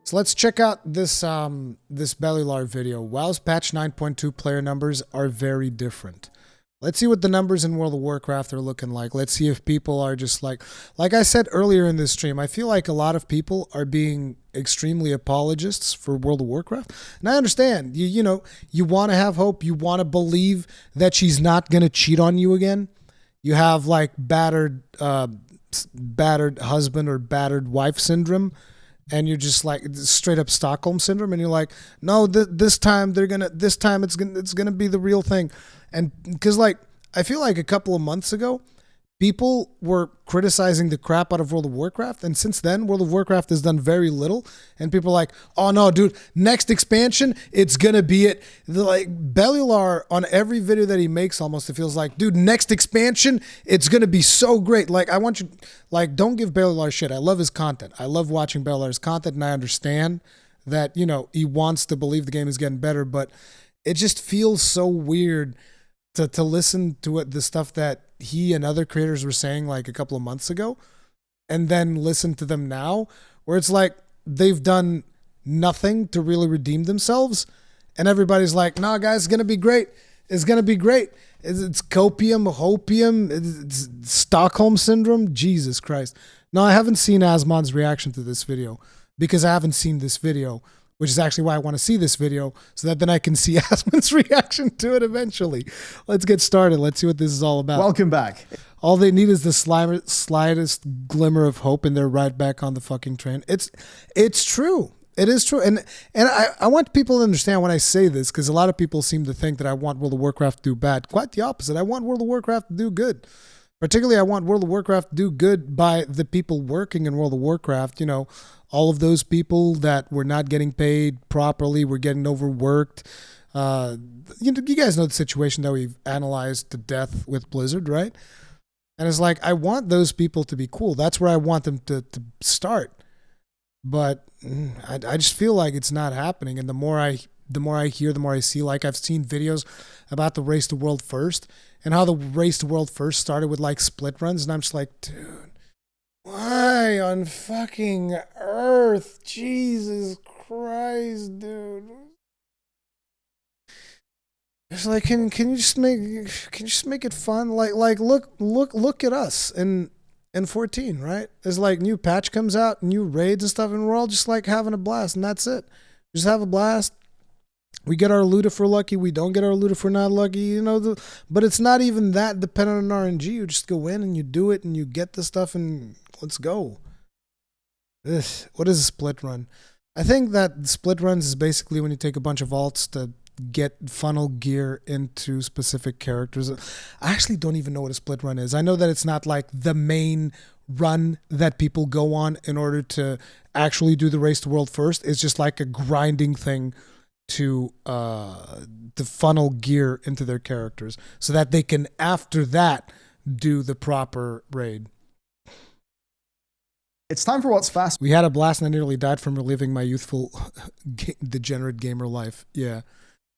So let's check out this this Bellular video. WoW's patch 9.2 player numbers are very different. Let's see what the numbers in World of Warcraft are looking like. Let's see if people are just like I said earlier in this stream, I feel like a lot of people are being extremely apologists for World of Warcraft. And I understand, you know, you want to have hope. You want to believe that she's not going to cheat on you again. You have like battered husband or battered wife syndrome. And you're just like straight up Stockholm syndrome, and you're like, no, this time it's gonna be the real thing, and because like I feel like a couple of months ago, people were criticizing the crap out of World of Warcraft, and since then, World of Warcraft has done very little, and people are like, oh no, dude, next expansion, it's gonna be it. Like Bellular on every video that he makes, almost it feels like, dude, next expansion, it's gonna be so great. Like I want you, like don't give Bellular shit. I love his content. I love watching Bellular's content, and I understand that, you know, he wants to believe the game is getting better, but it just feels so weird to listen to the stuff that he and other creators were saying like a couple of months ago, and then listen to them now, where it's like they've done nothing to really redeem themselves, and everybody's like, nah, guys, it's gonna be great. It's gonna be great. It's copium, hopium, it's Stockholm syndrome. Jesus Christ. No, I haven't seen Asmon's reaction to this video because I haven't seen this video, which is actually why I want to see this video, so that then I can see Asmon's reaction to it eventually. Let's get started. Let's see what this is all about. Welcome back. All they need is the slightest glimmer of hope, and they're right back on the fucking train. It's true. It is true. And I want people to understand when I say this, because a lot of people seem to think that I want World of Warcraft to do bad. Quite the opposite. I want World of Warcraft to do good. Particularly, I want World of Warcraft to do good by the people working in World of Warcraft, you know, all of those people that were not getting paid properly, were getting overworked. You guys know the situation that we've analyzed to death with Blizzard, right? And it's like, I want those people to be cool. That's where I want them to start. But I just feel like it's not happening. And the more I hear, the more I see. Like I've seen videos about the Race to World First and how the Race to World First started with like split runs. And I'm just like, dude, why on fucking earth? Jesus Christ, dude. It's like, can you just make it fun? Like look at us in 14, right? It's like new patch comes out, new raids and stuff, and we're all just like having a blast, and that's it. Just have a blast. We get our loot if we're lucky. We don't get our loot if we're not lucky, you know. But it's not even that dependent on RNG. You just go in and you do it and you get the stuff and let's go. What is a split run? I think that split runs is basically when you take a bunch of alts to get funnel gear into specific characters. I actually don't even know what a split run is. I know that it's not like the main run that people go on in order to actually do the Race to World First. It's just like a grinding thing to funnel gear into their characters so that they can, after that, do the proper raid. It's time for what's fast. We had a blast and I nearly died from reliving my youthful degenerate gamer life. Yeah.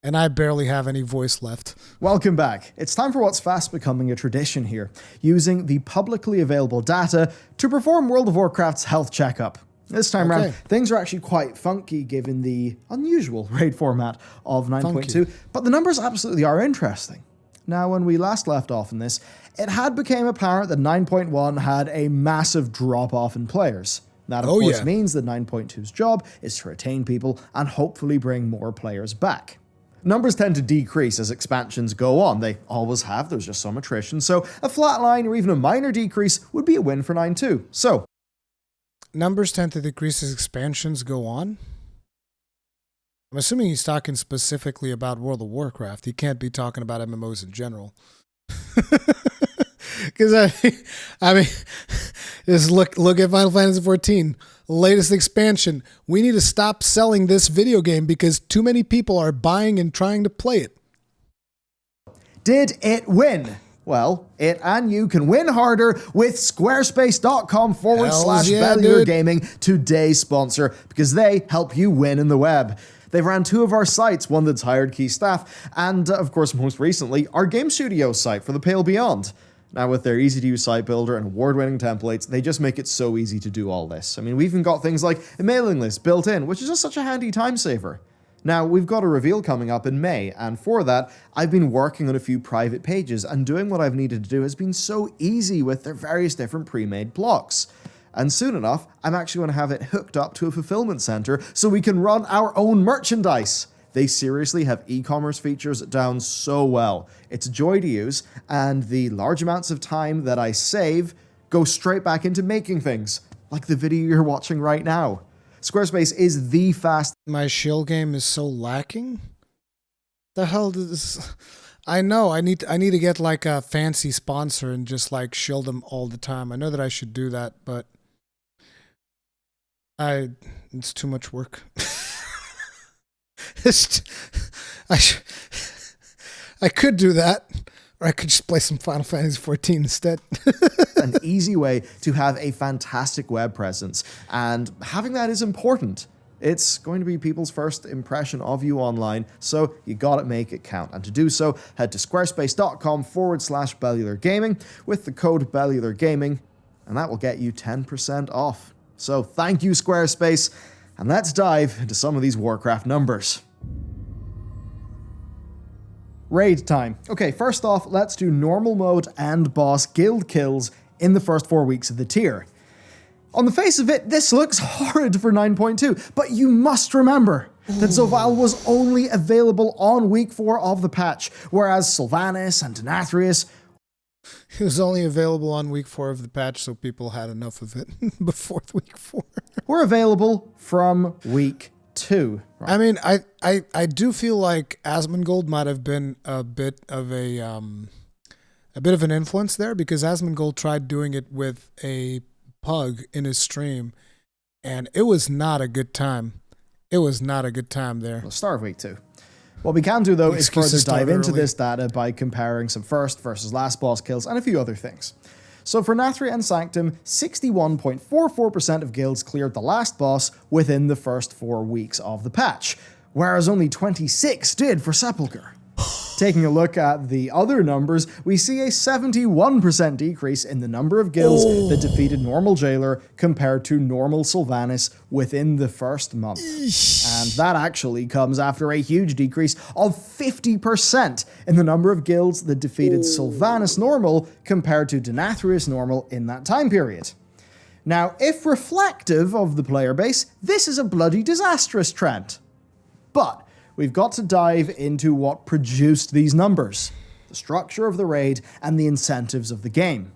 And I barely have any voice left. Welcome back. It's time for what's fast becoming a tradition here, using the publicly available data to perform World of Warcraft's health checkup. This time around, things are actually quite funky given the unusual raid format of 9.2, but the numbers absolutely are interesting. Now, when we last left off in this, it had become apparent that 9.1 had a massive drop-off in players. That, of course, means that 9.2's job is to retain people and hopefully bring more players back. Numbers tend to decrease as expansions go on. They always have. There's just some attrition. So a flat line or even a minor decrease would be a win for 9.2. So numbers tend to decrease as expansions go on. I'm assuming he's talking specifically about World of Warcraft. He can't be talking about MMOs in general. Because I mean, just look at Final Fantasy XIV, latest expansion. We need to stop selling this video game because too many people are buying and trying to play it. Did it win? Well, it and you can win harder with squarespace.com/Bellular Gaming, today's sponsor, because they help you win in the web. They've ran two of our sites, one that's hired key staff, and of course, most recently, our game studio site for the Pale Beyond. Now, with their easy-to-use site builder and award-winning templates, they just make it so easy to do all this. I mean, we've even got things like a mailing list built in, which is just such a handy time saver. Now, we've got a reveal coming up in May, and for that, I've been working on a few private pages, and doing what I've needed to do has been so easy with their various different pre-made blocks. And soon enough, I'm actually going to have it hooked up to a fulfillment center so we can run our own merchandise. They seriously have e-commerce features down so well. It's a joy to use, and the large amounts of time that I save go straight back into making things, like the video you're watching right now. Squarespace is the fast. My shield game is so lacking. The hell does I know I need to get like a fancy sponsor and just like shield them all the time. I know that I should do that, but it's too much work. I could do that, or I could just play some Final Fantasy XIV instead. An easy way to have a fantastic web presence, and having that is important. It's going to be people's first impression of you online, so you gotta make it count. And to do so, head to squarespace.com/Bellular Gaming with the code Bellular Gaming, and that will get you 10% off. So thank you, Squarespace, and let's dive into some of these Warcraft numbers. Raid time. Okay, first off, let's do normal mode and boss guild kills in the first 4 weeks of the tier. On the face of it, this looks horrid for 9.2, but you must remember that Zovaal was only available on week 4 of the patch, whereas Sylvanas and Denathrius. It was only available on week 4 of the patch, so people had enough of it before week 4. Were available from week 2. Right? I mean, I do feel like Asmongold might have been a bit of an influence there, because Asmongold tried doing it with a pug in his stream, and it was not a good time. It was not a good time there. Well, start of week 2. What we can do, though, is further dive into this data by comparing some first versus last boss kills and a few other things. So for Nathria and Sanctum, 61.44% of guilds cleared the last boss within the first 4 weeks of the patch, whereas only 26 did for Sepulchre. Taking a look at the other numbers, we see a 71% decrease in the number of guilds that defeated normal Jailer compared to normal Sylvanas within the first month. And that actually comes after a huge decrease of 50% in the number of guilds that defeated Sylvanas normal compared to Denathrius normal in that time period. Now, if reflective of the player base, this is a bloody disastrous trend. But we've got to dive into what produced these numbers, the structure of the raid, and the incentives of the game.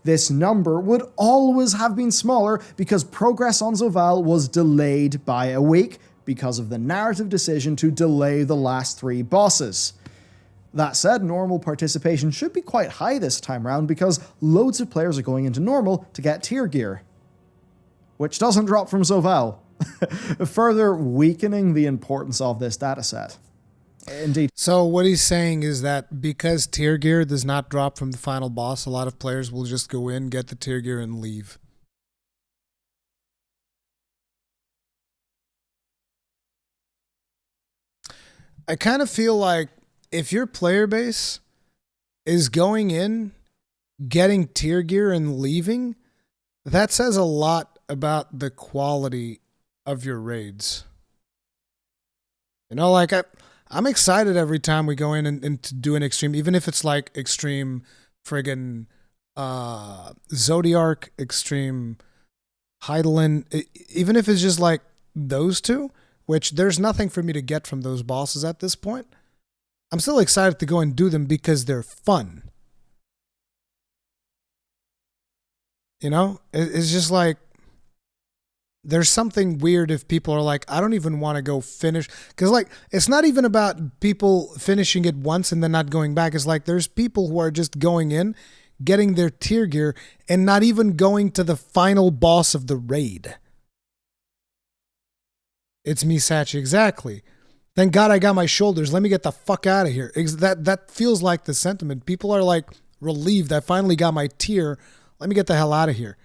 This number would always have been smaller because progress on Zovaal was delayed by a week because of the narrative decision to delay the last 3 bosses. That said, normal participation should be quite high this time around because loads of players are going into normal to get tier gear, which doesn't drop from Zovaal. Further weakening the importance of this dataset. Indeed. So what he's saying is that because tier gear does not drop from the final boss, a lot of players will just go in, get the tier gear, and leave. I kind of feel like if your player base is going in, getting tier gear, and leaving, that says a lot about the quality of your raids. You know, like I'm excited every time we go in and to do an extreme, even if it's like extreme friggin' Zodiark, extreme Heidelin, even if it's just like those two, which there's nothing for me to get from those bosses at this point. I'm still excited to go and do them because they're fun. You know, it's just like, there's something weird if people are like, I don't even want to go finish. Because, like, it's not even about people finishing it once and then not going back. It's like there's people who are just going in, getting their tier gear, and not even going to the final boss of the raid. It's me, Sachi. Exactly. Thank God I got my shoulders. Let me get the fuck out of here. That feels like the sentiment. People are like relieved. I finally got my tier. Let me get the hell out of here.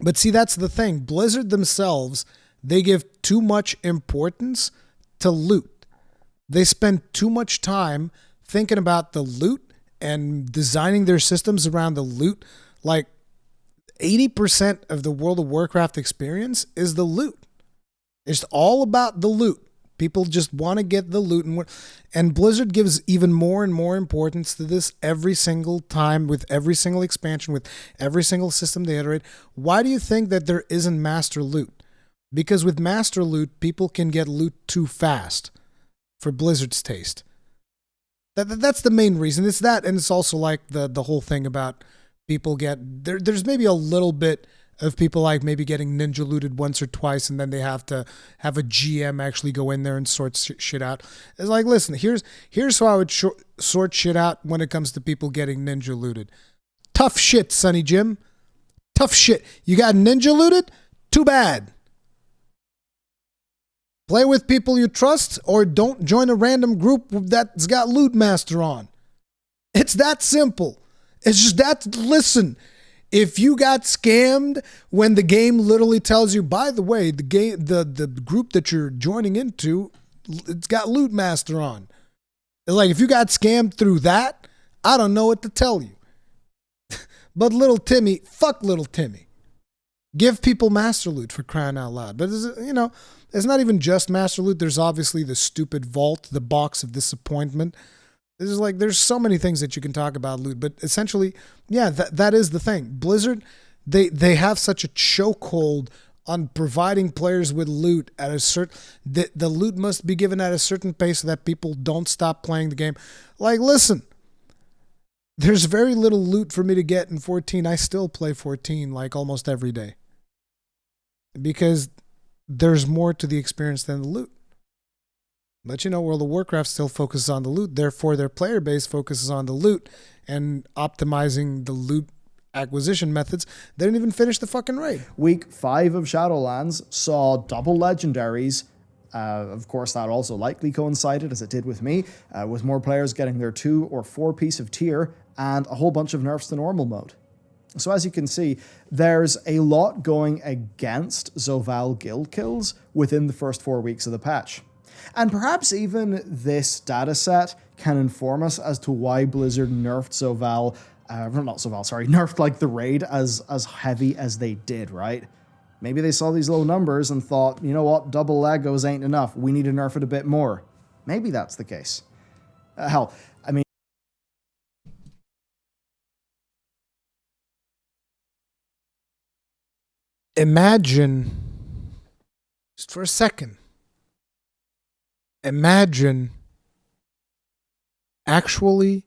But see, that's the thing. Blizzard themselves, they give too much importance to loot. They spend too much time thinking about the loot and designing their systems around the loot. Like 80% of the World of Warcraft experience is the loot. It's all about the loot. People just want to get the loot. And Blizzard gives even more and more importance to this every single time, with every single expansion, with every single system they iterate. Why do you think that there isn't master loot? Because with master loot, people can get loot too fast for Blizzard's taste. That's the main reason. It's that, and it's also like the whole thing about people there's maybe a little bit of people like maybe getting ninja looted once or twice, and then they have to have a GM actually go in there and sort shit out. It's like, listen, here's how I would sort shit out when it comes to people getting ninja looted. Tough shit, Sonny Jim. Tough shit. You got ninja looted? Too bad. Play with people you trust, or don't join a random group that's got Loot Master on. It's that simple. It's just that, listen, if you got scammed when the game literally tells you, by the way, the group that you're joining into, it's got Loot Master on. It's like, if you got scammed through that, I don't know what to tell you. But little Timmy, fuck little Timmy. Give people master loot, for crying out loud. But, it's not even just master loot. There's obviously the stupid vault, the box of disappointment. There's so many things that you can talk about loot, but essentially, yeah, that is the thing. Blizzard, they have such a chokehold on providing players with loot at a certain, the loot must be given at a certain pace so that people don't stop playing the game. Like, listen, there's very little loot for me to get in 14. I still play 14 like almost every day because there's more to the experience than the loot. But World of Warcraft still focuses on the loot. Therefore, their player base focuses on the loot and optimizing the loot acquisition methods. They didn't even finish the fucking raid. Week 5 of Shadowlands saw double legendaries. Of course, that also likely coincided, as it did with me, with more players getting their 2 or 4 piece of tier and a whole bunch of nerfs to normal mode. So as you can see, there's a lot going against Zoval guild kills within the first 4 weeks of the patch. And perhaps even this dataset can inform us as to why Blizzard nerfed nerfed like the raid as heavy as they did, right? Maybe they saw these low numbers and thought, you know what, double Legos ain't enough. We need to nerf it a bit more. Maybe that's the case. Hell, I mean, imagine, just for a second, imagine actually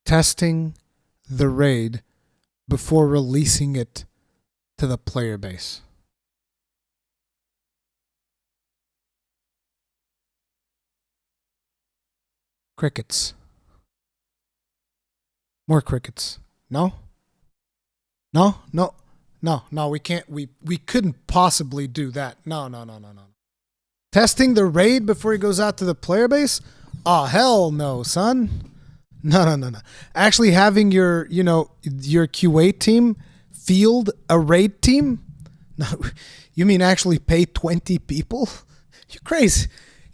testing the raid before releasing it to the player base. Crickets. More crickets. No, we can't. We couldn't possibly do that. No. Testing the raid before he goes out to the player base? Oh, hell no, son. No. Actually having your QA team field a raid team? No, you mean actually pay 20 people? You're crazy.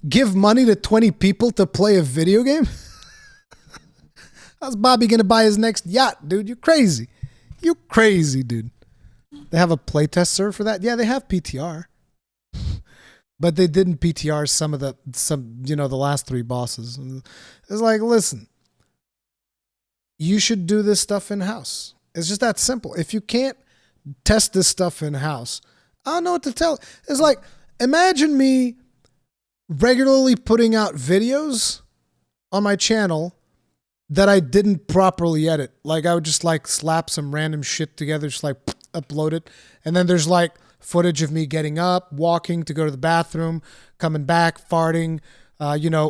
Give money to 20 people to play a video game? How's Bobby going to buy his next yacht, dude? You're crazy. You crazy, dude. They have a playtest server for that? Yeah, they have PTR. But they didn't PTR the last 3 bosses. It's like, listen, you should do this stuff in-house. It's just that simple. If you can't test this stuff in-house, I don't know what to tell. It's like, imagine me regularly putting out videos on my channel that I didn't properly edit. Like, I would just slap some random shit together, just upload it. And then there's footage of me getting up, walking to go to the bathroom, coming back, farting,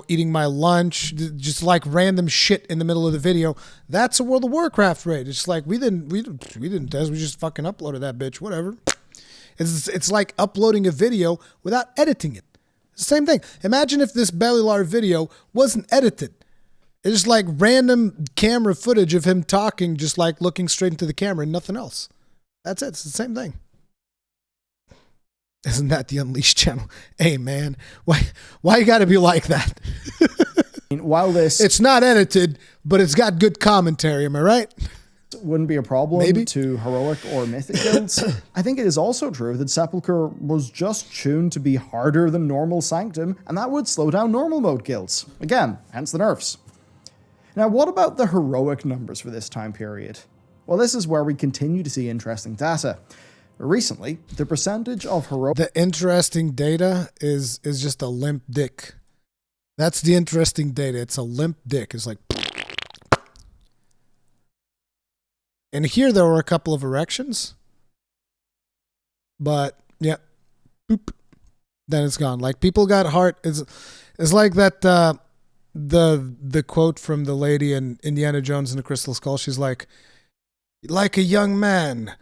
eating my lunch, just random shit in the middle of the video. That's a World of Warcraft raid. It's we didn't test, we just fucking uploaded that bitch, whatever. It's like uploading a video without editing it. It's the same thing. Imagine if this Bellular video wasn't edited. It's just random camera footage of him talking, just looking straight into the camera and nothing else. That's it. It's the same thing. Isn't that the Unleashed channel? Hey, man, why you got to be like that? While this It's not edited, but it's got good commentary. Am I right? wouldn't be a problem Maybe. to heroic or mythic guilds, I think it is also true that Sepulchre was just tuned to be harder than normal Sanctum, and that would slow down normal mode guilds. Again, hence the nerfs. Now, what about the heroic numbers for this time period? Well, this is where we continue to see interesting data. Recently, the percentage of heroic... The interesting data is just a limp dick. That's the interesting data. It's a limp dick. It's like... And here there were a couple of erections. But, yeah. Boop. Then it's gone. Like, people got heart... It's like that... The quote from the lady in Indiana Jones and the Crystal Skull. She's like a young man,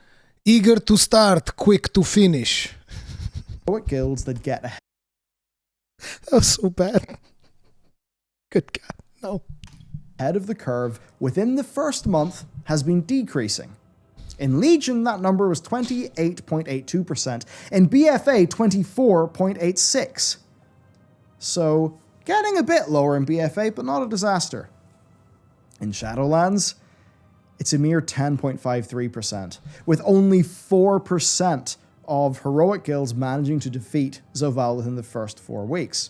eager to start, quick to finish. heroic guilds that get ahead That was so bad. Good God, no. of the curve within the first month has been decreasing. In Legion, that number was 28.82%. In BFA, 24.86%. So, getting a bit lower in BFA, but not a disaster. In Shadowlands, it's a mere 10.53%, with only 4% of heroic guilds managing to defeat Zovaal within the first 4 weeks.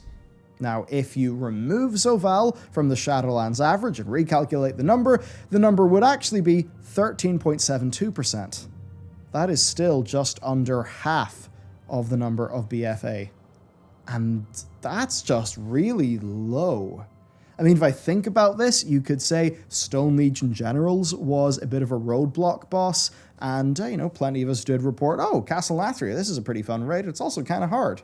Now, if you remove Zovaal from the Shadowlands average and recalculate the number would actually be 13.72%. That is still just under half of the number of BFA. And that's just really low. I mean, if I think about this, you could say Stone Legion Generals was a bit of a roadblock boss, and, plenty of us did report, oh, Castle Lathria, this is a pretty fun raid, it's also kind of hard.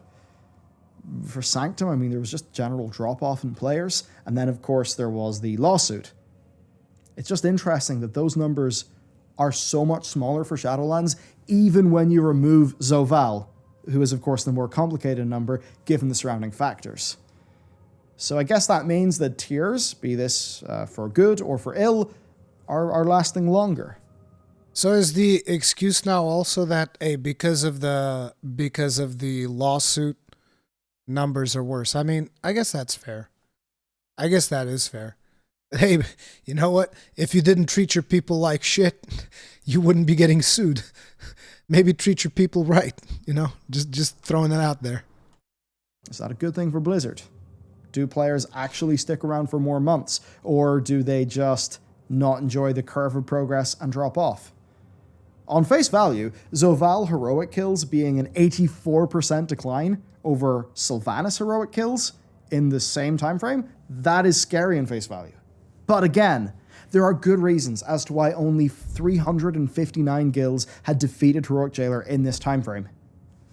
For Sanctum, I mean, there was just general drop-off in players, and then, of course, there was the lawsuit. It's just interesting that those numbers are so much smaller for Shadowlands, even when you remove Zovaal, who is, of course, the more complicated number, given the surrounding factors. So I guess that means that tiers, be this for good or for ill, are lasting longer. So is the excuse now also that because of the lawsuit, numbers are worse? I mean, I guess that's fair. I guess that is fair. Hey, you know what? If you didn't treat your people like shit, you wouldn't be getting sued. Maybe treat your people right, just throwing that out there. Is that a good thing for Blizzard? Do players actually stick around for more months, or do they just not enjoy the curve of progress and drop off? On face value, Zovaal heroic kills being an 84% decline over Sylvanas heroic kills in the same time frame, that is scary in face value. But again, there are good reasons as to why only 359 guilds had defeated Heroic Jailer in this time frame.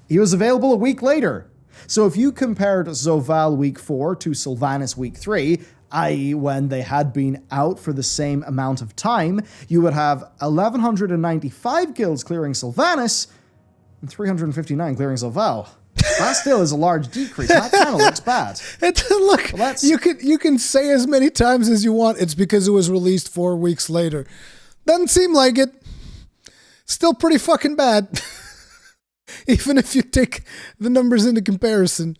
He was available a week later. So if you compared Zovaal week 4 to Sylvanas week 3, i.e. when they had been out for the same amount of time, you would have 1,195 guilds clearing Sylvanas and 359 clearing Zovaal. That still is a large decrease. That kind of looks bad. Look, well, you can say as many times as you want. It's because it was released 4 weeks later. Doesn't seem like it. Still pretty fucking bad. Even if you take the numbers into comparison.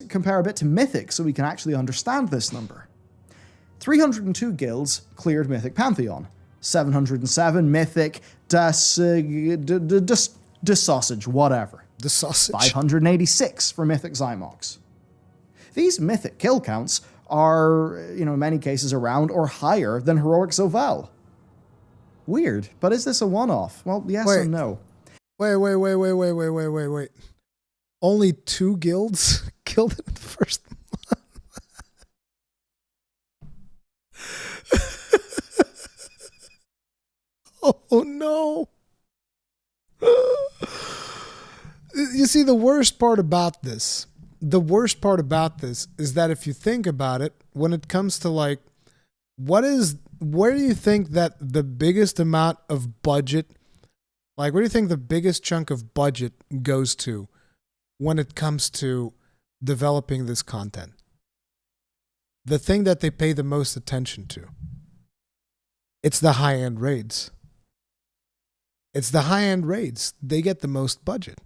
Compare a bit to Mythic so we can actually understand this number. 302 guilds cleared Mythic Pantheon. 707 Mythic Sausage, whatever. The sausage. 586 for Mythic Zymox. These Mythic kill counts are, in many cases around or higher than Heroic Zovaal. Weird, but is this a one-off? Well, yes and no. Wait. Only 2 guilds killed it in the first month. Oh no. You see, the worst part about this is that if you think about it, when it comes to where do you think that the biggest amount of budget, where do you think the biggest chunk of budget goes to when it comes to developing this content? The thing that they pay the most attention to. It's the high-end raids. They get the most budget.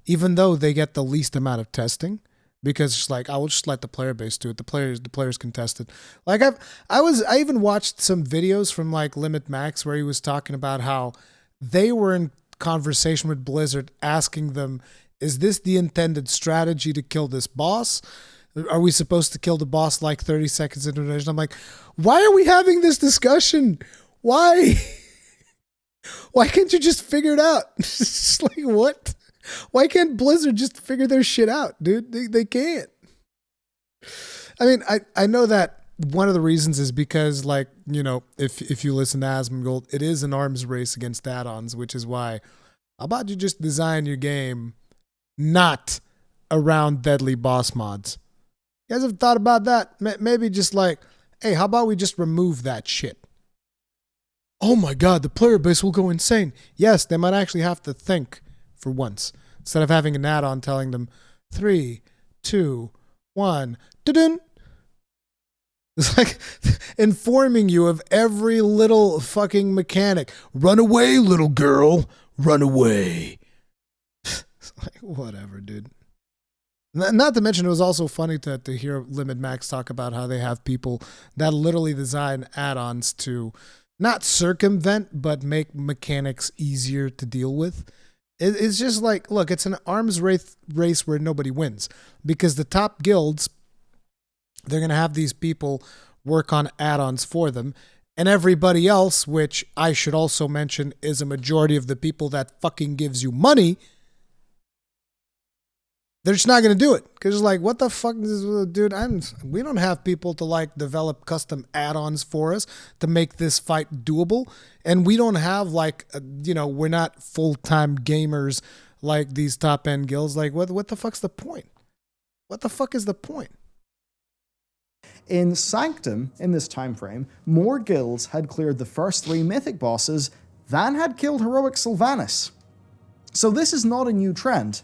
Even though they get the least amount of testing, because it's like I will just let the player base do it. The players contest it. Like I even watched some videos from like Limit Max where he was talking about how they were in conversation with Blizzard asking them, is this the intended strategy to kill this boss? Are we supposed to kill the boss like 30 seconds into the mission? I'm like, why are we having this discussion? Why? Why can't you just figure it out? It's just like, what? Why can't Blizzard just figure their shit out, dude? They can't. I mean, I know that one of the reasons is because, like, you know, if you listen to Asmongold, it is an arms race against add-ons, which is why, how about you just design your game not around deadly boss mods? You guys have thought about that? Maybe just like, hey, how about we just remove that shit? Oh my God, the player base will go insane. Yes, they might actually have to think for once instead of having an add-on telling them 3, 2, 1, dun. It's like informing you of every little fucking mechanic. Run away, little girl. Run away. It's like, whatever, dude. Not to mention, it was also funny to hear Limit Max talk about how they have people that literally design add-ons to not circumvent, but make mechanics easier to deal with. It's just like, look, it's an arms race where nobody wins because the top guilds, they're going to have these people work on add-ons for them. And everybody else, which I should also mention is a majority of the people that fucking gives you money, they're just not going to do it. Because it's like, what the fuck is this, dude? We don't have people to like develop custom add-ons for us to make this fight doable. And we don't have like, we're not full-time gamers like these top-end guilds. Like, what the fuck's the point? What the fuck is the point? In Sanctum, in this time frame, more guilds had cleared the first 3 mythic bosses than had killed heroic Sylvanas. So this is not a new trend.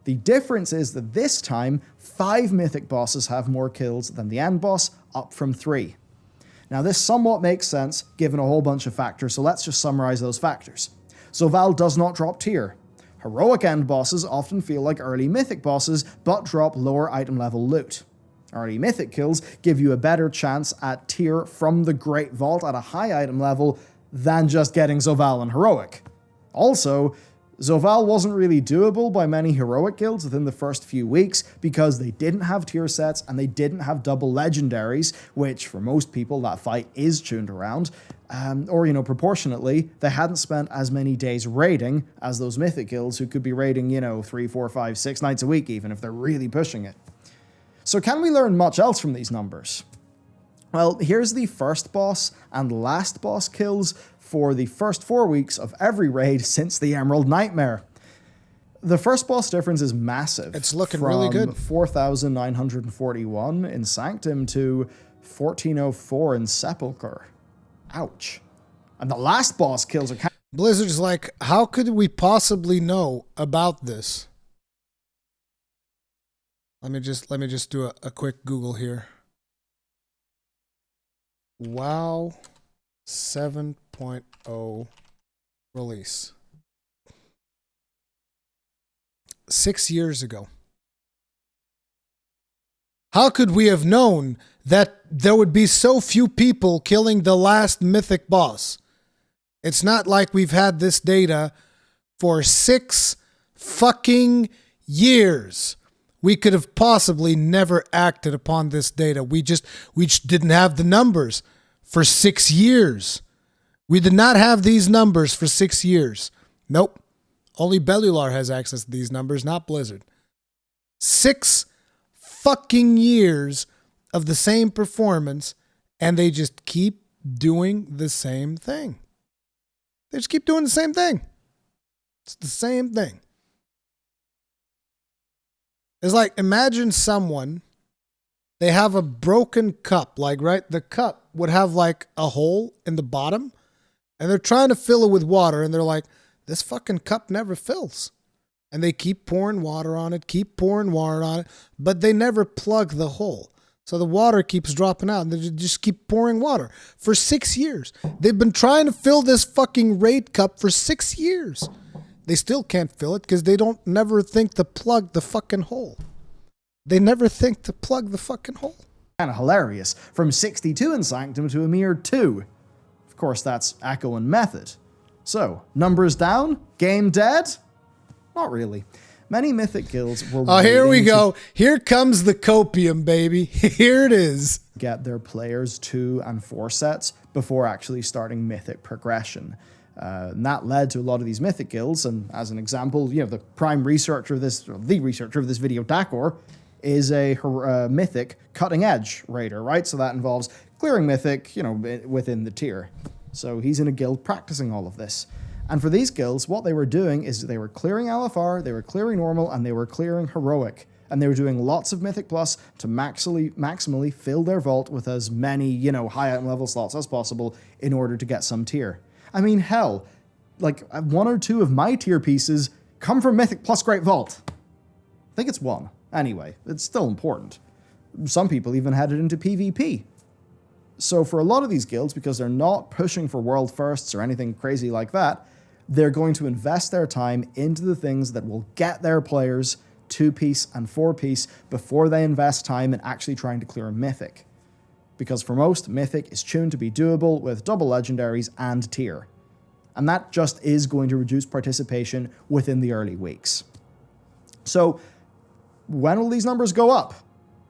The difference is that this time, 5 mythic bosses have more kills than the end boss, up from 3. Now this somewhat makes sense, given a whole bunch of factors, so let's just summarize those factors. Zovaal does not drop tier. Heroic end bosses often feel like early mythic bosses, but drop lower item level loot. Early mythic kills give you a better chance at tier from the Great Vault at a high item level than just getting Zovaal and heroic. Also, Zovaal wasn't really doable by many heroic guilds within the first few weeks because they didn't have tier sets and they didn't have double legendaries, which for most people that fight is tuned around. Proportionately, they hadn't spent as many days raiding as those mythic guilds who could be raiding, 3, 4, 5, 6 nights a week even if they're really pushing it. So can we learn much else from these numbers? Well, here's the first boss and last boss kills for the first 4 weeks of every raid since the Emerald Nightmare. The first boss difference is massive. It's looking really good. From 4,941 in Sanctum to 1,404 in Sepulchre. Ouch. And the last boss kills are... Blizzard's like, how could we possibly know about this? Let me just do a quick Google here. WoW 7.0 release. 6 years ago. How could we have known that there would be so few people killing the last mythic boss? It's not like we've had this data for 6 fucking years. We could have possibly never acted upon this data. We just didn't have the numbers for 6 years. We did not have these numbers for 6 years. Nope. Only Bellular has access to these numbers, not Blizzard. 6 fucking years of the same performance, and they just keep doing the same thing. They just keep doing the same thing. It's the same thing. It's like, imagine someone, they have a broken cup, like, right? The cup would have like a hole in the bottom, and they're trying to fill it with water, and they're like, this fucking cup never fills. And they keep pouring water on it, but they never plug the hole. So the water keeps dropping out, and they just keep pouring water for 6 years. They've been trying to fill this fucking raid cup for 6 years. They still can't fill it because they don't never think to plug the fucking hole. They never think to plug the fucking hole. Kind of hilarious. From 62 in Sanctum to a mere 2. Of course, that's Echo and Method. So, numbers down? Game dead? Not really. Many Mythic guilds were here we waiting go. Here comes the copium, baby. Here it is. Get their players 2 and 4 sets before actually starting Mythic progression. And that led to a lot of these Mythic guilds, and as an example, the prime researcher of this, or the researcher of this video, Dakor, is a Mythic cutting edge raider, right? So that involves clearing Mythic, within the tier. So he's in a guild practicing all of this. And for these guilds, what they were doing is they were clearing LFR, they were clearing normal, and they were clearing heroic. And they were doing lots of Mythic Plus to maximally fill their vault with as many, high item level slots as possible in order to get some tier. I mean, hell, like 1 or 2 of my tier pieces come from Mythic Plus Great Vault. I think it's 1. Anyway, it's still important. Some people even had it into PvP. So for a lot of these guilds, because they're not pushing for world firsts or anything crazy like that, they're going to invest their time into the things that will get their players 2-piece and 4-piece before they invest time in actually trying to clear a Mythic. Because for most, Mythic is tuned to be doable with double legendaries and tier. And that just is going to reduce participation within the early weeks. So, when will these numbers go up?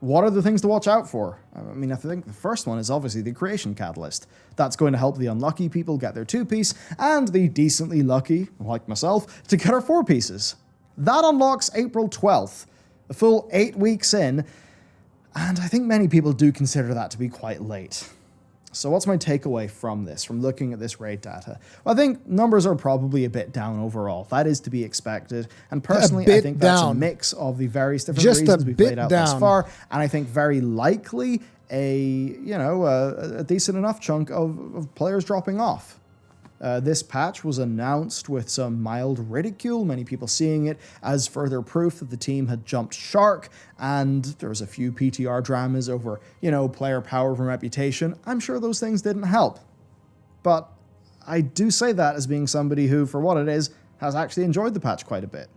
What are the things to watch out for? I mean, I think the first one is obviously the Creation Catalyst. That's going to help the unlucky people get their 2-piece, and the decently lucky, like myself, to get our 4-pieces. That unlocks April 12th, a full 8 weeks in, and I think many people do consider that to be quite late. So what's my takeaway from this, from looking at this raid data? Well, I think numbers are probably a bit down overall. That is to be expected. And personally, I think that's a mix of the various different reasons we've laid out thus far. And I think very likely a decent enough chunk of players dropping off. This patch was announced with some mild ridicule, many people seeing it as further proof that the team had jumped shark, and there was a few PTR dramas over, player power and reputation. I'm sure those things didn't help. But I do say that as being somebody who, for what it is, has actually enjoyed the patch quite a bit.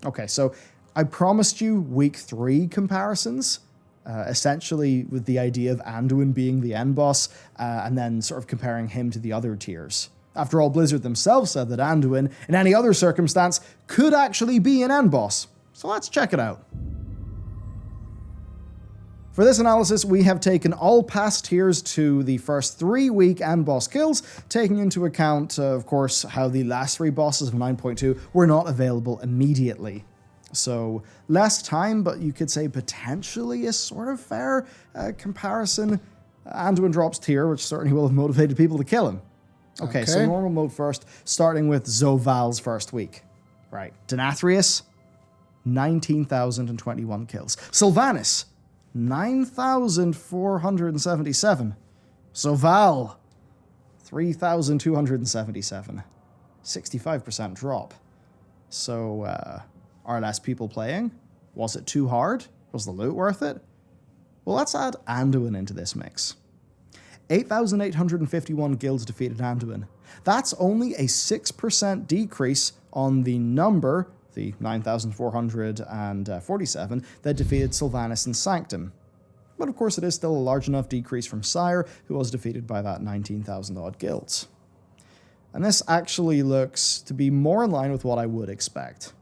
Okay, so I promised you week 3 comparisons, essentially with the idea of Anduin being the end boss, and then sort of comparing him to the other tiers. After all, Blizzard themselves said that Anduin, in any other circumstance, could actually be an end boss. So let's check it out. For this analysis, we have taken all past tiers to the first 3-week end boss kills, taking into account, of course, how the last 3 bosses of 9.2 were not available immediately. So less time, but you could say potentially a sort of fair comparison. Anduin drops tier, which certainly will have motivated people to kill him. Okay, so normal mode first, starting with Zoval's first week. Right, Denathrius, 19,021 kills. Sylvanas, 9,477. Zoval, 3,277. 65% drop. So, are less people playing? Was it too hard? Was the loot worth it? Well, let's add Anduin into this mix. 8,851 guilds defeated Anduin. That's only a 6% decrease on the number, the 9,447, that defeated Sylvanas and Sanctum. But of course it is still a large enough decrease from Sire, who was defeated by that 19,000 odd guilds. And this actually looks to be more in line with what I would expect.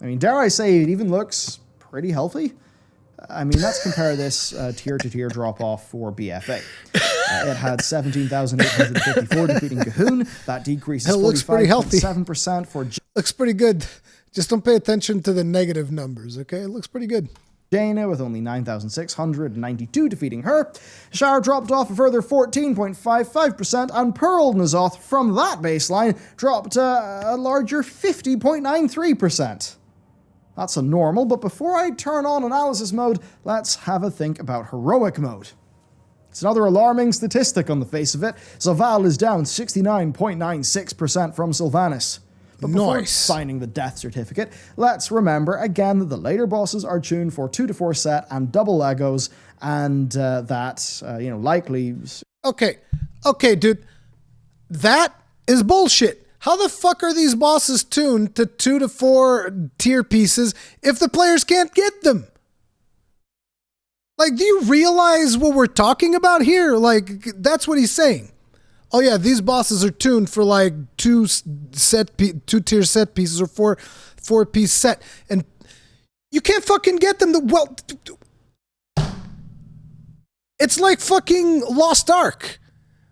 I mean, dare I say, it even looks pretty healthy. I mean, let's compare this tier-to-tier drop-off for BFA. It had 17,854 defeating Cahoon. That decreases 45.7% for... Looks pretty good. Just don't pay attention to the negative numbers, okay? It looks pretty good. Jaina with only 9,692 defeating her. Shower dropped off a further 14.55%, and Pearl N'Zoth from that baseline dropped a larger 50.93%. That's a normal, but before I turn on analysis mode, let's have a think about heroic mode. It's another alarming statistic on the face of it. Zoval is down 69.96% from Sylvanas. But before signing the death certificate, let's remember again that the later bosses are tuned for 2-4 set and double Legos, and likely... Okay, dude. That is bullshit. How the fuck are these bosses tuned to 2-4 tier pieces if the players can't get them? Like, do you realize what we're talking about here? Like, that's what he's saying. Oh yeah, these bosses are tuned for like two-tier set pieces or four-piece set, and you can't fucking get them. It's like fucking Lost Ark,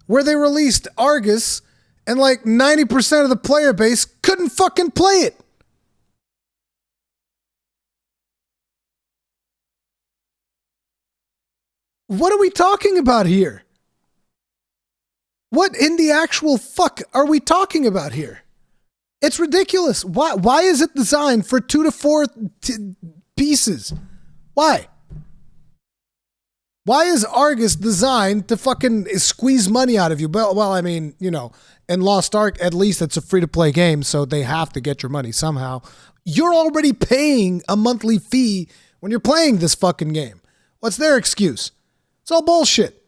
where they released Argus, and like 90% of the player base couldn't fucking play it. What are we talking about here? What in the actual fuck are we talking about here? It's ridiculous. Why is it designed for 2 to 4 pieces? Why? Why is Argus designed to fucking squeeze money out of you? Well, I mean, you know, in Lost Ark, at least it's a free-to-play game, so they have to get your money somehow. You're already paying a monthly fee when you're playing this fucking game. What's their excuse? It's all bullshit.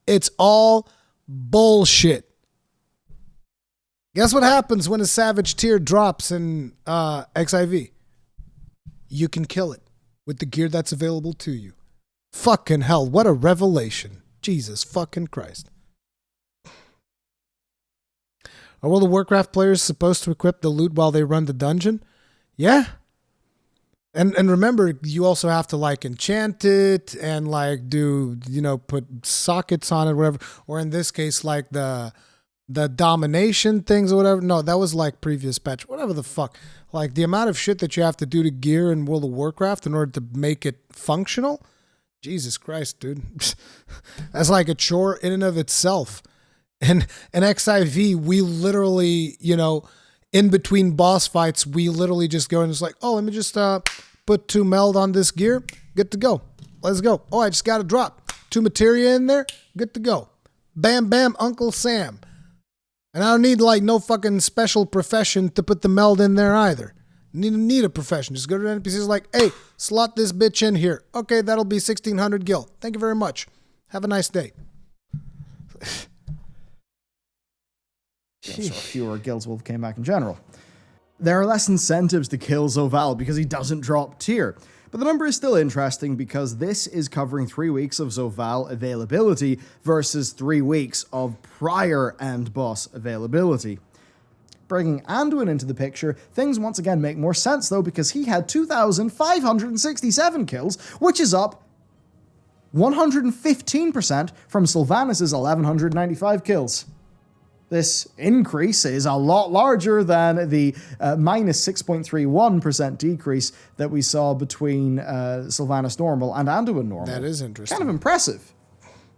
It's all bullshit. Guess what happens when a savage tier drops in XIV? You can kill it with the gear that's available to you. Fucking hell, what a revelation. Jesus fucking Christ. Are World of Warcraft players supposed to equip the loot while they run the dungeon? Yeah. And remember, you also have to like enchant it and like do, you know, put sockets on it, whatever. Or in this case, like the domination things or whatever. No, that was like previous patch, whatever the fuck. Like the amount of shit that you have to do to gear in World of Warcraft in order to make it functional. Jesus Christ, dude. That's like a chore in and of itself. And in XIV, we literally, you know, in between boss fights, we literally just go and it's like, oh, let me just put 2 meld on this gear. Good to go. Let's go. Oh, I just got to drop 2 materia in there. Good to go. Bam, bam, Uncle Sam. And I don't need like no fucking special profession to put the meld in there either. Need a profession. Just go to the NPCs like, hey, slot this bitch in here. Okay, that'll be 1,600 gil. Thank you very much. Have a nice day. So fewer guilds will came back in general. There are less incentives to kill Zoval because he doesn't drop tier. But the number is still interesting because this is covering 3 weeks of Zoval availability versus 3 weeks of prior end boss availability. Bringing Anduin into the picture, things once again make more sense though because he had 2,567 kills, which is up 115% from Sylvanas' 1,195 kills. This increase is a lot larger than the minus 6.31% decrease that we saw between Sylvanas Normal and Anduin Normal. That is interesting. Kind of impressive.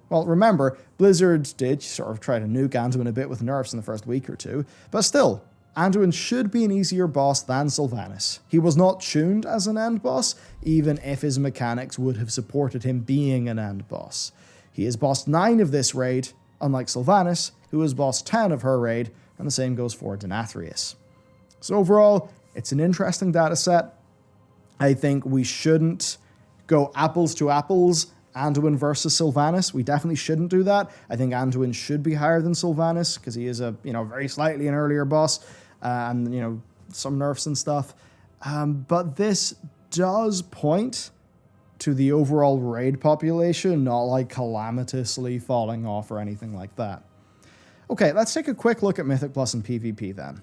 Well, remember, Blizzard did sort of try to nuke Anduin a bit with nerfs in the first week or two, but still, Anduin should be an easier boss than Sylvanas. He was not tuned as an end boss, even if his mechanics would have supported him being an end boss. He is boss 9 of this raid, unlike Sylvanas, who is boss 10 of her raid, and the same goes for Denathrius. So overall, it's an interesting data set. I think we shouldn't go apples to apples, Anduin versus Sylvanas. We definitely shouldn't do that. I think Anduin should be higher than Sylvanas, because he is a, very slightly an earlier boss, and, some nerfs and stuff. But this does point to the overall raid population, not like calamitously falling off or anything like that. Okay, let's take a quick look at Mythic Plus and PvP then.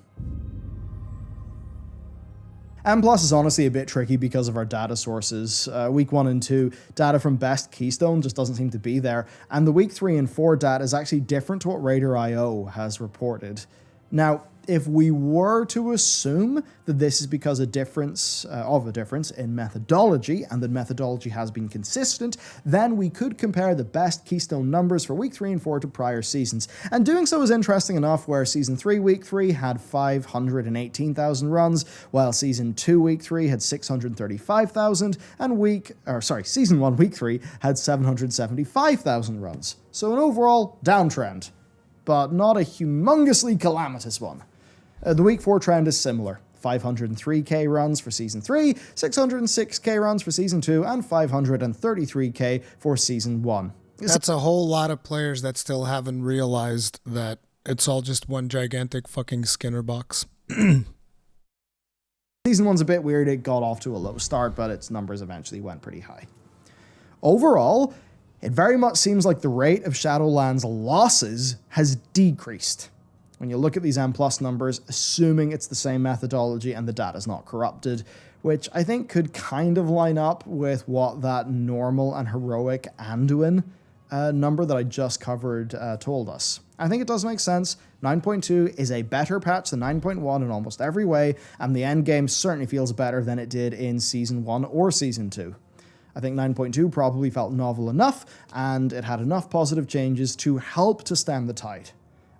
M Plus is honestly a bit tricky because of our data sources. Week 1 and 2, data from Best Keystone just doesn't seem to be there, and the Week 3 and 4 data is actually different to what Raider.io has reported. Now, if we were to assume that this is because of a difference in methodology, and that methodology has been consistent, then we could compare the best Keystone numbers for Week 3 and 4 to prior seasons. And doing so is interesting enough, where Season 3 Week 3 had 518,000 runs, while Season 2 Week 3 had 635,000, and Season 1 Week 3 had 775,000 runs. So an overall downtrend, but not a humongously calamitous one. The Week 4 trend is similar. 503k runs for Season 3, 606k runs for Season 2, and 533k for Season 1. That's a whole lot of players that still haven't realized that it's all just one gigantic fucking Skinner box. Season 1's a bit weird. It got off to a low start, but its numbers eventually went pretty high. Overall, it very much seems like the rate of Shadowlands losses has decreased. When you look at these M+ numbers, assuming it's the same methodology and the data's not corrupted, which I think could kind of line up with what that normal and heroic Anduin number that I just covered told us. I think it does make sense. 9.2 is a better patch than 9.1 in almost every way, and the end game certainly feels better than it did in Season 1 or Season 2. I think 9.2 probably felt novel enough, and it had enough positive changes to help to stem the tide.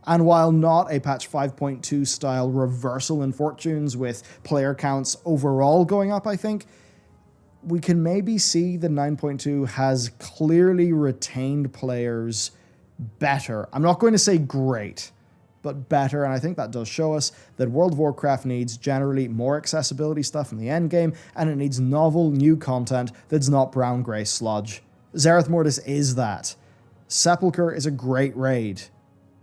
And while not a patch 5.2 style reversal in fortunes with player counts overall going up, I think, we can maybe see that 9.2 has clearly retained players better. I'm not going to say great, but better, and I think that does show us that World of Warcraft needs generally more accessibility stuff in the endgame, and it needs novel, new content that's not brown-grey sludge. Zereth Mortis is that. Sepulchre is a great raid.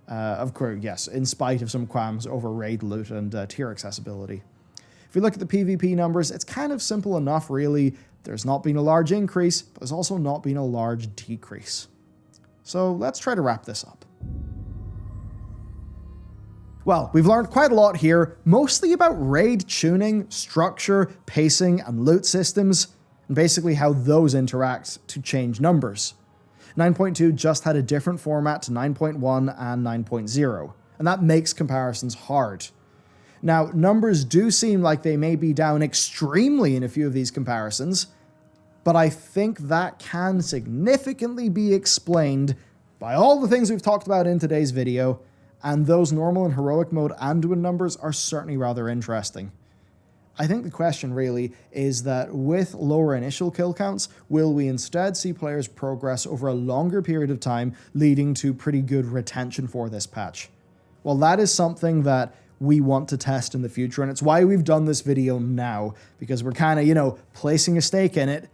Of course, yes, in spite of some qualms over raid loot and tier accessibility. If we look at the PvP numbers, it's kind of simple enough, really. There's not been a large increase, but there's also not been a large decrease. So let's try to wrap this up. Well, we've learned quite a lot here, mostly about raid tuning, structure, pacing, and loot systems, and basically how those interact to change numbers. 9.2 just had a different format to 9.1 and 9.0, and that makes comparisons hard. Now, numbers do seem like they may be down extremely in a few of these comparisons, but I think that can significantly be explained by all the things we've talked about in today's video, and those normal and heroic mode Anduin numbers are certainly rather interesting. I think the question really is that with lower initial kill counts, will we instead see players progress over a longer period of time, leading to pretty good retention for this patch? Well, that is something that we want to test in the future, and it's why we've done this video now, because we're kind of, placing a stake in it,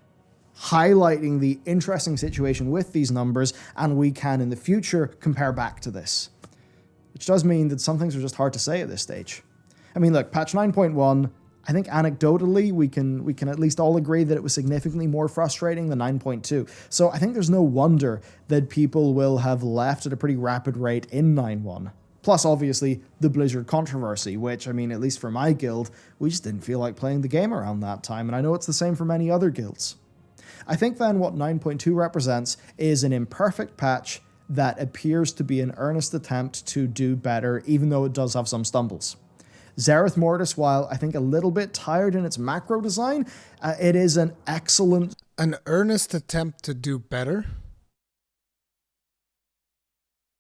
highlighting the interesting situation with these numbers, and we can in the future compare back to this. Which does mean that some things are just hard to say at this stage. I mean, look, patch 9.1, I think anecdotally we can at least all agree that it was significantly more frustrating than 9.2. So I think there's no wonder that people will have left at a pretty rapid rate in 9.1. Plus, obviously, the Blizzard controversy, which, I mean, at least for my guild, we just didn't feel like playing the game around that time, and I know it's the same for many other guilds. I think then what 9.2 represents is an imperfect patch that appears to be an earnest attempt to do better, even though it does have some stumbles. Zereth Mortis, while I think a little bit tired in its macro design, it is an excellent... An earnest attempt to do better?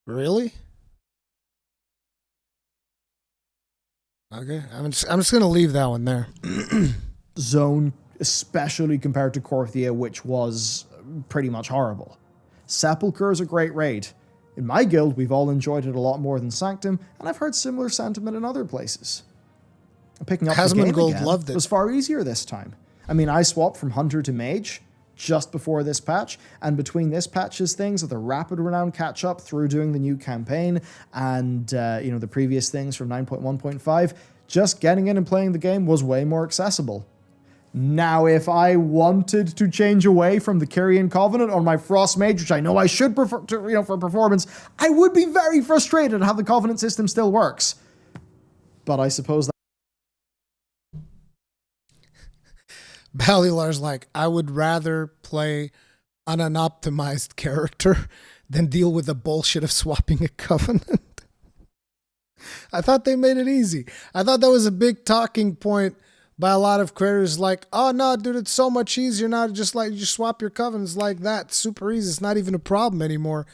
Really? Okay, I'm just going to leave that one there. Zone, especially compared to Korthia, which was pretty much horrible. Sepulchre is a great raid. In my guild, we've all enjoyed it a lot more than Sanctum, and I've heard similar sentiment in other places. Picking up the game again loved it. Was far easier this time. I mean, I swapped from Hunter to Mage just before this patch, and between this patch's things with a rapid renown catch-up through doing the new campaign and, the previous things from 9.1.5, just getting in and playing the game was way more accessible. Now, if I wanted to change away from the Kyrian Covenant on my Frost Mage, which I know I should prefer to, for performance, I would be very frustrated at how the Covenant system still works. But I suppose that... Bellular's like, I would rather play an unoptimized character than deal with the bullshit of swapping a Covenant. I thought they made it easy. I thought that was a big talking point by a lot of creators, like, oh no, dude, it's so much easier now to just swap your covenants like that. It's super easy. It's not even a problem anymore.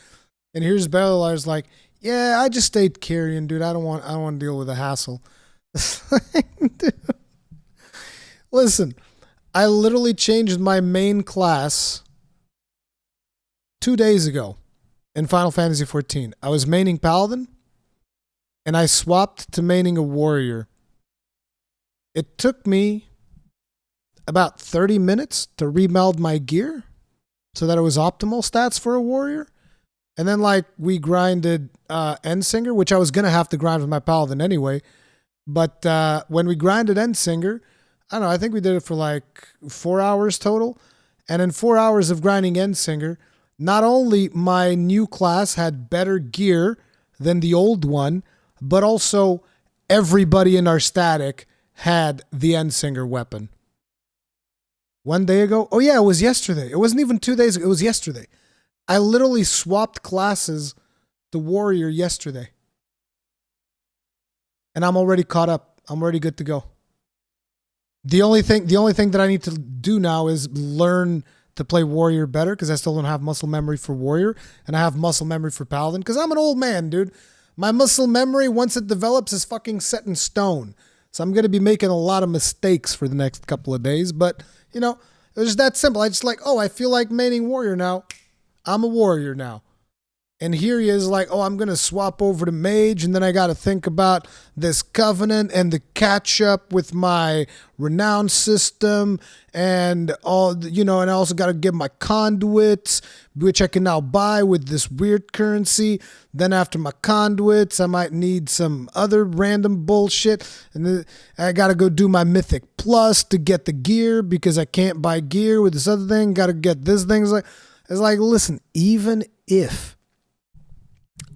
And here's Bellular's like, yeah, I just stayed Kyrian, dude. I don't want to deal with the hassle. Dude. Listen, I literally changed my main class 2 days ago in Final Fantasy XIV. I was maining Paladin, and I swapped to maining a warrior. It took me about 30 minutes to remeld my gear so that it was optimal stats for a warrior. And then we grinded Endsinger, which I was going to have to grind with my Paladin anyway. But when we grinded Endsinger, I don't know, I think we did it for 4 hours total. And in 4 hours of grinding Endsinger, not only my new class had better gear than the old one, but also everybody in our static had the Endsinger weapon. 1 day ago? Oh yeah, it was yesterday. It wasn't even 2 days ago. It was yesterday. I literally swapped classes to Warrior yesterday. And I'm already caught up. I'm already good to go. The only thing that I need to do now is learn to play Warrior better, because I still don't have muscle memory for Warrior, and I have muscle memory for Paladin, because I'm an old man, dude. My muscle memory, once it develops, is fucking set in stone. So I'm going to be making a lot of mistakes for the next couple of days, but, you know, it was just that simple. I just like, oh, I feel like maining Warrior now. I'm a Warrior now. And here he is like, oh, I'm going to swap over to Mage, and then I got to think about this Covenant and the catch up with my Renown system and all, you know, and I also got to get my conduits, which I can now buy with this weird currency. Then after my conduits, I might need some other random bullshit. And then I got to go do my Mythic Plus to get the gear, because I can't buy gear with this other thing. Got to get this thing. It's like, listen, even if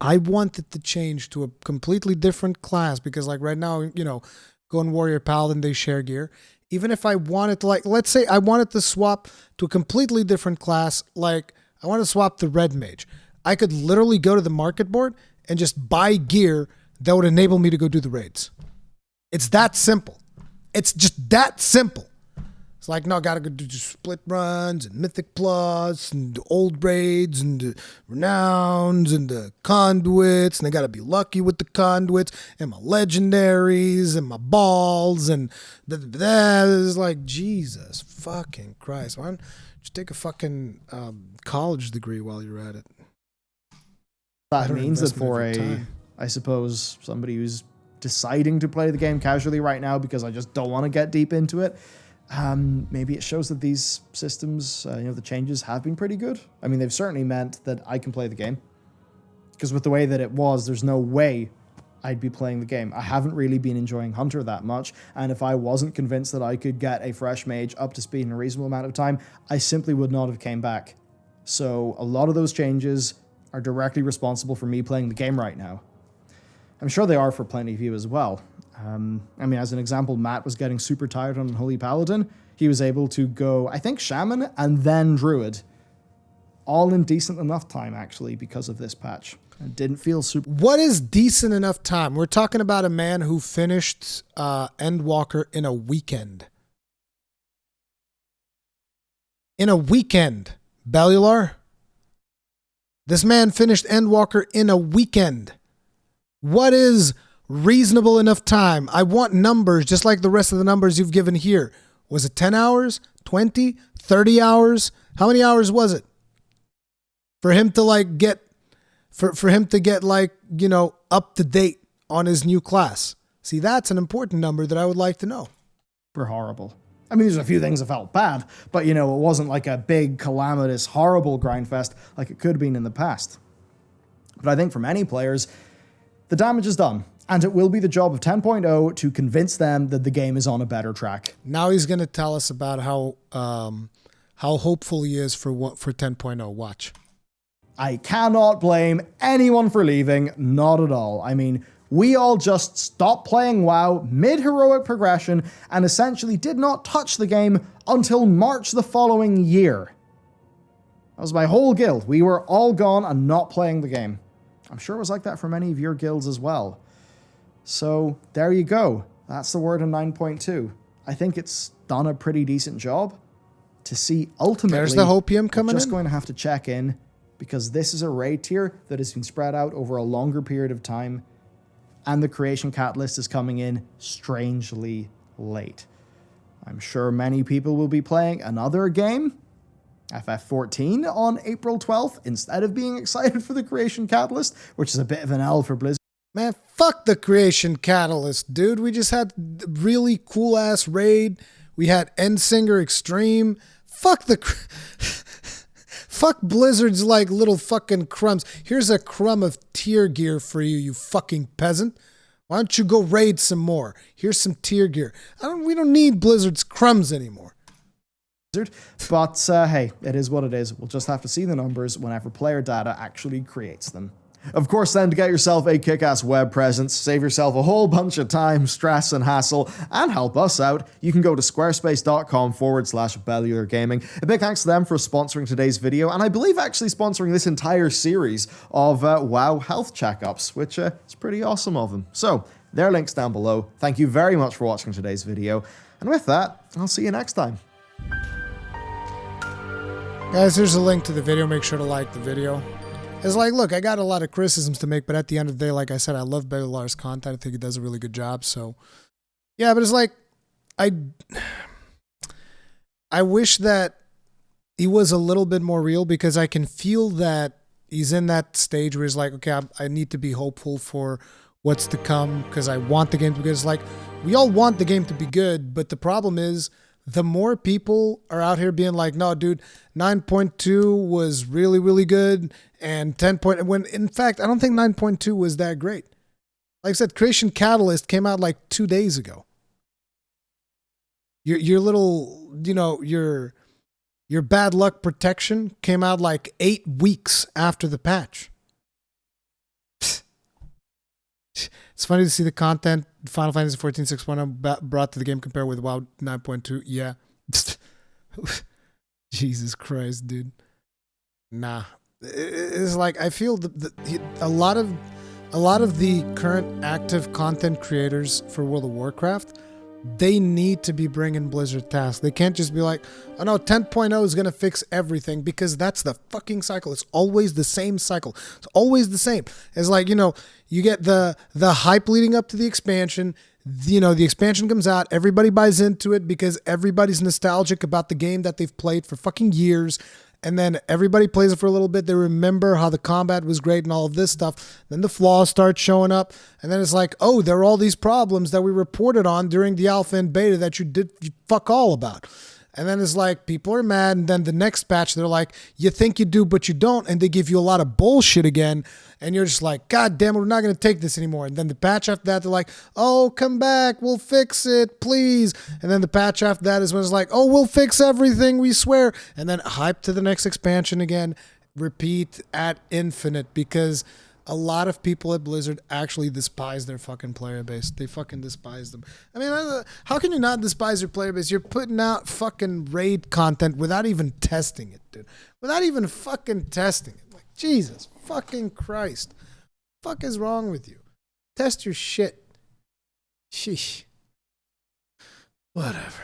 I wanted to change to a completely different class, because like right now, you know, going Warrior Paladin, they share gear. Even if I wanted to, like, let's say I wanted to swap to a completely different class, like I want to swap to Red Mage, I could literally go to the market board and just buy gear that would enable me to go do the raids. It's that simple. It's just that simple. It's like, no, gotta go do split runs and Mythic Plus and old raids and the Renowns and the conduits, and I gotta be lucky with the conduits and my legendaries and my balls and that is like, Jesus fucking Christ. Why don't you just take a fucking college degree while you're at it? That means that for I suppose, somebody who's deciding to play the game casually right now because I just don't want to get deep into it, maybe it shows that these systems, the changes have been pretty good. I mean, they've certainly meant that I can play the game. Because with the way that it was, there's no way I'd be playing the game. I haven't really been enjoying Hunter that much, and if I wasn't convinced that I could get a fresh mage up to speed in a reasonable amount of time, I simply would not have came back. So a lot of those changes are directly responsible for me playing the game right now. I'm sure they are for plenty of you as well. I mean, as an example, Matt was getting super tired on Holy Paladin. He was able to go, I think, Shaman and then Druid. All in decent enough time, actually, because of this patch. It didn't feel super... What is decent enough time? We're talking about a man who finished Endwalker in a weekend. In a weekend, Bellular. This man finished Endwalker in a weekend. What is reasonable enough time? I want numbers just like the rest of the numbers you've given here. Was it 10 hours? 20? 30 hours? How many hours was it? For him to like get, for him to get like, up to date on his new class. See, that's an important number that I would like to know. Super horrible. I mean, there's a few things that felt bad, but it wasn't like a big, calamitous, horrible grindfest like it could have been in the past. But I think for many players, the damage is done. And it will be the job of 10.0 to convince them that the game is on a better track. Now he's going to tell us about how hopeful he is for 10.0. Watch. I cannot blame anyone for leaving, not at all. I mean, we all just stopped playing WoW mid-heroic progression and essentially did not touch the game until March the following year. That was my whole guild. We were all gone and not playing the game. I'm sure it was like that for many of your guilds as well. So there you go. That's the word in 9.2. I think it's done a pretty decent job. To see ultimately, there's the hopium coming in. Just going to have to check in, because this is a raid tier that has been spread out over a longer period of time, and the creation catalyst is coming in strangely late. I'm sure many people will be playing another game, FF14, on April 12th, instead of being excited for the creation catalyst, which is a bit of an L for Blizzard. Man, fuck the creation catalyst, dude. We just had really cool ass raid. We had Endsinger Extreme. Fuck fuck Blizzard's like little fucking crumbs. Here's a crumb of tier gear for you, you fucking peasant. Why don't you go raid some more? Here's some tier gear. We don't need Blizzard's crumbs anymore. But hey, it is what it is. We'll just have to see the numbers whenever player data actually creates them. Of course, then, to get yourself a kick-ass web presence, save yourself a whole bunch of time, stress, and hassle, and help us out, you can go to squarespace.com/Bellular Gaming. A big thanks to them for sponsoring today's video, and I believe actually sponsoring this entire series of WoW health checkups, which is pretty awesome of them. So, there are links down below. Thank you very much for watching today's video, and with that, I'll see you next time. Guys, here's a link to the video. Make sure to like the video. It's like, look, I got a lot of criticisms to make, but at the end of the day, like I said, I love Bellular's content. I think he does a really good job. So, yeah, but it's like, I wish that he was a little bit more real, because I can feel that he's in that stage where he's like, okay, I need to be hopeful for what's to come, because I want the game to be good. It's like, we all want the game to be good, but the problem is, the more people are out here being like, no, dude, 9.2 was really, really good, and 10. When in fact, I don't think 9.2 was that great. Like I said, Creation Catalyst came out like 2 days ago. Your little, you know, your bad luck protection came out like 8 weeks after the patch. It's funny to see the content Final Fantasy 14 6.0 brought to the game compared with WoW 9.2. Yeah. Jesus Christ, dude. Nah. It's like, I feel a lot of the current active content creators for World of Warcraft, they need to be bringing Blizzard tasks. They can't just be like, oh no, 10.0 is going to fix everything, because that's the fucking cycle. It's always the same cycle. It's always the same. It's like, you know, you get the hype leading up to the expansion. You know, the expansion comes out, everybody buys into it because everybody's nostalgic about the game that they've played for fucking years. And then everybody plays it for a little bit. They remember how the combat was great and all of this stuff. Then the flaws start showing up. And then it's like, oh, there are all these problems that we reported on during the alpha and beta that you fuck all about. And then it's like, people are mad. And then the next patch, they're like, you think you do, but you don't. And they give you a lot of bullshit again. And you're just like, God damn it, we're not going to take this anymore. And then the patch after that, they're like, oh, come back. We'll fix it, please. And then the patch after that is when it's like, oh, we'll fix everything, we swear. And then hype to the next expansion again. Repeat ad infinite, because a lot of people at Blizzard actually despise their fucking player base. They fucking despise them. I mean, how can you not despise your player base? You're putting out fucking raid content without even testing it, dude. Without even fucking testing it. Like, Jesus fucking Christ. Fuck is wrong with you? Test your shit. Sheesh. Whatever.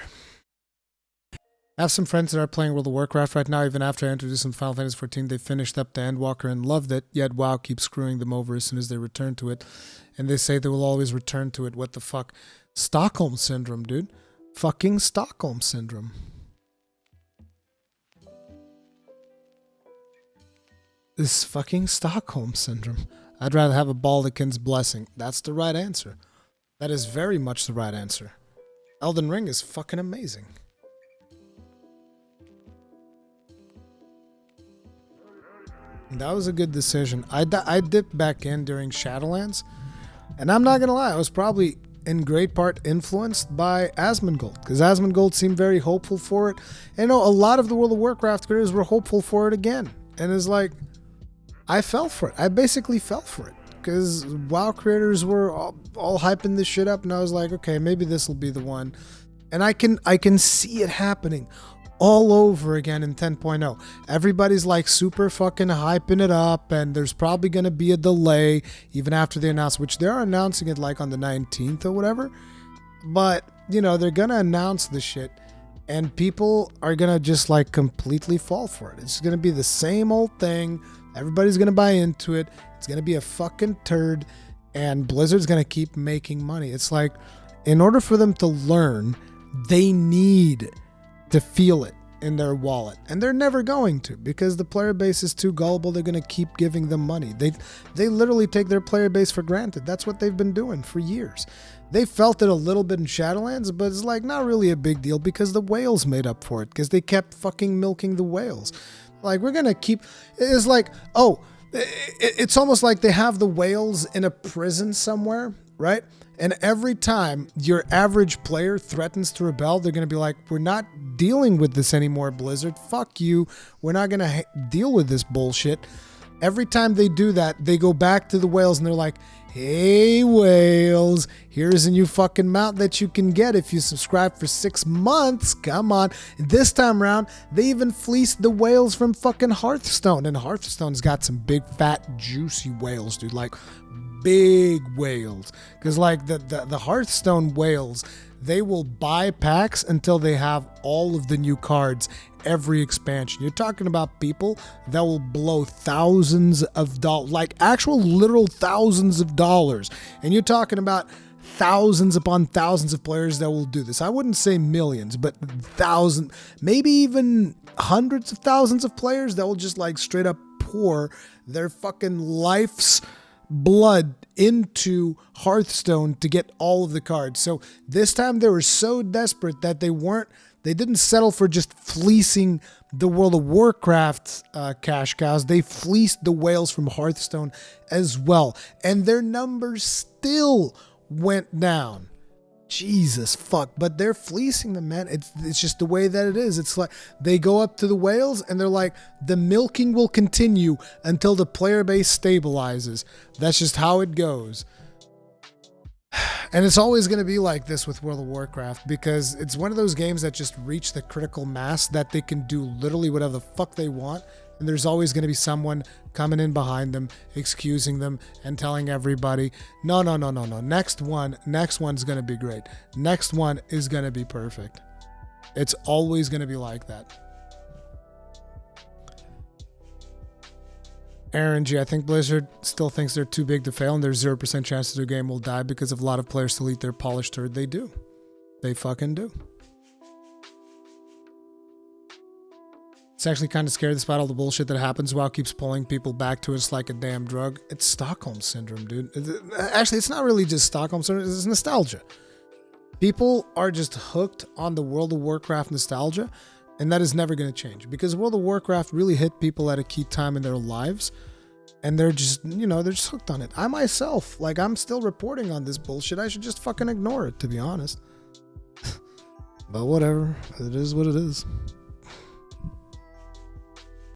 I have some friends that are playing World of Warcraft right now. Even after I introduced them to Final Fantasy 14, they finished up the Endwalker and loved it, yet WoW keeps screwing them over as soon as they return to it. And they say they will always return to it. What the fuck? Stockholm Syndrome, dude. Fucking Stockholm Syndrome. This fucking Stockholm Syndrome. I'd rather have a Baldachin's blessing. That's the right answer. That is very much the right answer. Elden Ring is fucking amazing. That was a good decision. I dipped back in during Shadowlands, and I'm not going to lie, I was probably in great part influenced by Asmongold, because Asmongold seemed very hopeful for it. And you know, a lot of the World of Warcraft creators were hopeful for it again. And it's like, I fell for it. I basically fell for it, because WoW creators were all hyping this shit up, and I was like, okay, maybe this will be the one. And I can see it happening all over again in 10.0. Everybody's like super fucking hyping it up, and there's probably going to be a delay even after they announce, which they're announcing it like on the 19th or whatever. But, you know, they're going to announce the shit, and people are going to just like completely fall for it. It's going to be the same old thing. Everybody's going to buy into it. It's going to be a fucking turd, and Blizzard's going to keep making money. It's like, in order for them to learn, they need to feel it in their wallet, and they're never going to, because the player base is too gullible. They're going to keep giving them money. They literally take their player base for granted. That's what they've been doing for years. They felt it a little bit in Shadowlands, but it's like not really a big deal, because the whales made up for it, because they kept fucking milking the whales. Like, we're going to keep, it's like, oh, it's almost like they have the whales in a prison somewhere, right? And every time your average player threatens to rebel, they're going to be like, we're not dealing with this anymore, Blizzard. Fuck you. We're not going to deal with this bullshit. Every time they do that, they go back to the whales and they're like, hey, whales, here's a new fucking mount that you can get if you subscribe for 6 months. Come on. This time around, they even fleeced the whales from fucking Hearthstone. And Hearthstone's got some big, fat, juicy whales, dude. Like, big whales. Because, like, the Hearthstone whales, they will buy packs until they have all of the new cards every expansion. You're talking about people that will blow thousands of dollars, like actual literal thousands of dollars. And you're talking about thousands upon thousands of players that will do this. I wouldn't say millions, but thousands, maybe even hundreds of thousands of players that will just like straight up pour their fucking life's blood into Hearthstone to get all of the cards. So this time they were so desperate that they didn't settle for just fleecing the World of Warcraft cash cows. They fleeced the whales from Hearthstone as well. And their numbers still went down. Jesus fuck. But they're fleecing them, man. It's just the way that it is. It's like they go up to the whales and they're like, the milking will continue until the player base stabilizes. That's just how it goes. And it's always going to be like this with World of Warcraft because it's one of those games that just reach the critical mass that they can do literally whatever the fuck they want. And there's always going to be someone coming in behind them, excusing them, and telling everybody, no. Next one's going to be great. Next one is going to be perfect. It's always going to be like that. Aaron G, I think Blizzard still thinks they're too big to fail and there's 0% chance that their game will die because of a lot of players still eat their polished turd. They do. They fucking do. It's actually kind of scary despite all the bullshit that happens. WoW keeps pulling people back to us like a damn drug. It's Stockholm Syndrome, dude. Actually, it's not really just Stockholm Syndrome. It's nostalgia. People are just hooked on the World of Warcraft nostalgia. And that is never going to change because World of Warcraft really hit people at a key time in their lives. And they're just, they're just hooked on it. I myself, like, I'm still reporting on this bullshit. I should just fucking ignore it, to be honest. But whatever. It is what it is.